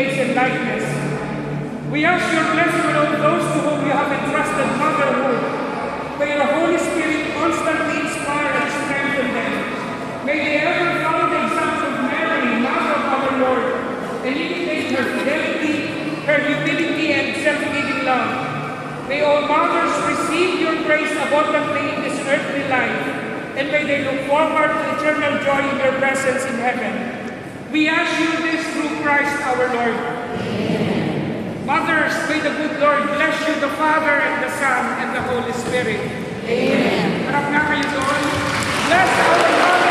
image and likeness. We ask your blessing on those to whom you have entrusted motherhood. May your Holy Spirit constantly inspire and strengthen them. May they ever follow the example of Mary, Mother of our Lord, and imitate her fidelity, her humility, and self-giving love. May all mothers receive your grace abundantly in this earthly life, and may they look forward to eternal joy in your presence in heaven. We ask you this through Christ our Lord. Amen. Mothers, may the good Lord bless you, the Father, and the Son, and the Holy Spirit. Amen. Harap nga kayo doon. Bless our Lord.